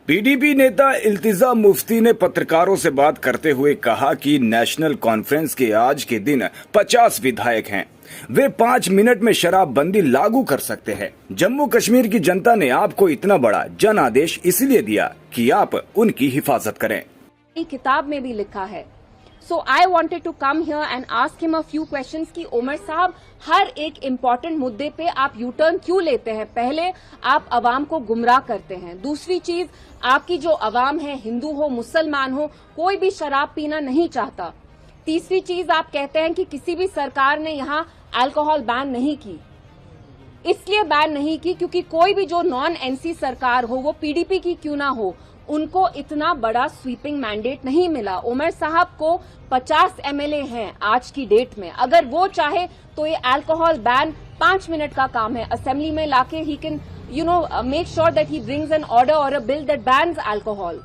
PDP नेता इल्तिजा मुफ्ती ने पत्रकारों से बात करते हुए कहा कि नेशनल कॉन्फ्रेंस के आज के दिन 50 विधायक हैं। वे 5 मिनट में शराबबंदी लागू कर सकते हैं। जम्मू कश्मीर की जनता ने आपको इतना बड़ा जन आदेश इसलिए दिया कि आप उनकी हिफाजत करें। किताब में भी लिखा है। So I wanted to come here and ask him a few questions कि उमर साहब हर एक इम्पोर्टेंट मुद्दे पे आप यू टर्न क्यों लेते हैं? पहले आप अवाम को गुमराह करते हैं। दूसरी चीज, आपकी जो अवाम है, हिंदू हो मुसलमान हो, कोई भी शराब पीना नहीं चाहता। तीसरी चीज, आप कहते हैं कि किसी भी सरकार ने यहाँ अल्कोहल बैन नहीं की। इसलिए बैन नहीं की क्योंकि कोई भी जो नॉन एनसी सरकार हो, वो पीडीपी की क्यों ना हो, उनको इतना बड़ा स्वीपिंग मैंडेट नहीं मिला। उमर साहब को 50 एमएलए हैं आज की डेट में। अगर वो चाहे तो ये अल्कोहल बैन 5 मिनट का काम है। असेंबली में लाके ही can make sure that he brings an order और a bill that bans alcohol.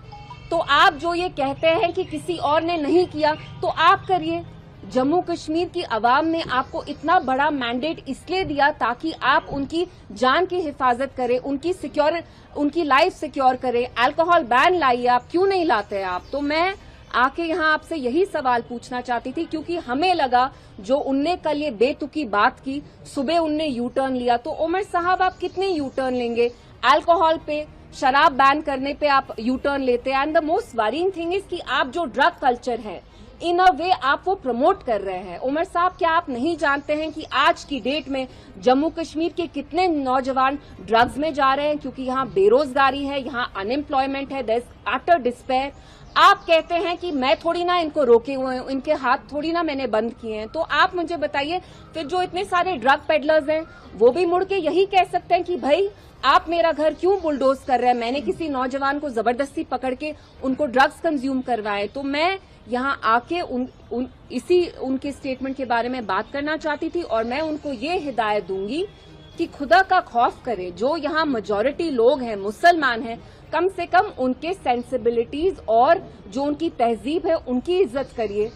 तो आप जो ये कहते हैं कि किसी और ने नहीं किया, तो आप करिए। जम्मू कश्मीर की आवाम ने आपको इतना बड़ा मैंडेट इसलिए दिया ताकि आप उनकी जान की हिफाजत करें, उनकी लाइफ सिक्योर करें। अल्कोहल बैन लाइए, आप क्यों नहीं लाते हैं आप? तो मैं आके यहाँ आपसे यही सवाल पूछना चाहती थी, क्योंकि हमें लगा जो उनने कल ये बेतुकी बात की, सुबह उनने यू टर्न लिया, तो उमर साहब आप कितने यू टर्न लेंगे? अल्कोहल पे, शराब बैन करने पे आप यू टर्न लेते हैं। And the most worrying thing is कि आप जो ड्रग कल्चर है, इन अ वे आप वो प्रमोट कर रहे हैं। उमर साहब, क्या आप नहीं जानते हैं कि आज की डेट में जम्मू कश्मीर के कितने नौजवान ड्रग्स में जा रहे हैं? क्योंकि यहाँ बेरोजगारी है, यहाँ अनएम्प्लॉयमेंट है, देयर इज अटर डिस्पेयर। आप कहते हैं कि मैं थोड़ी ना इनको रोके हुए हैं, इनके हाथ थोड़ी ना मैंने बंद किए हैं। तो आप मुझे बताइए, फिर जो इतने सारे ड्रग पेडलर्स हैं, वो भी मुड़ के यही कह सकते हैं कि भाई आप मेरा घर क्यों बुलडोज कर रहे हैं? मैंने किसी नौजवान को जबरदस्ती पकड़ के उनको ड्रग्स कंज्यूम करवाए। तो मैं यहाँ आके उनके स्टेटमेंट के बारे में बात करना चाहती थी, और मैं उनको ये हिदायत दूंगी कि खुदा का खौफ करें। जो यहाँ मेजॉरिटी लोग हैं, मुसलमान हैं, कम से कम उनके सेंसिबिलिटीज और जो उनकी तहजीब है, उनकी इज्जत करिए।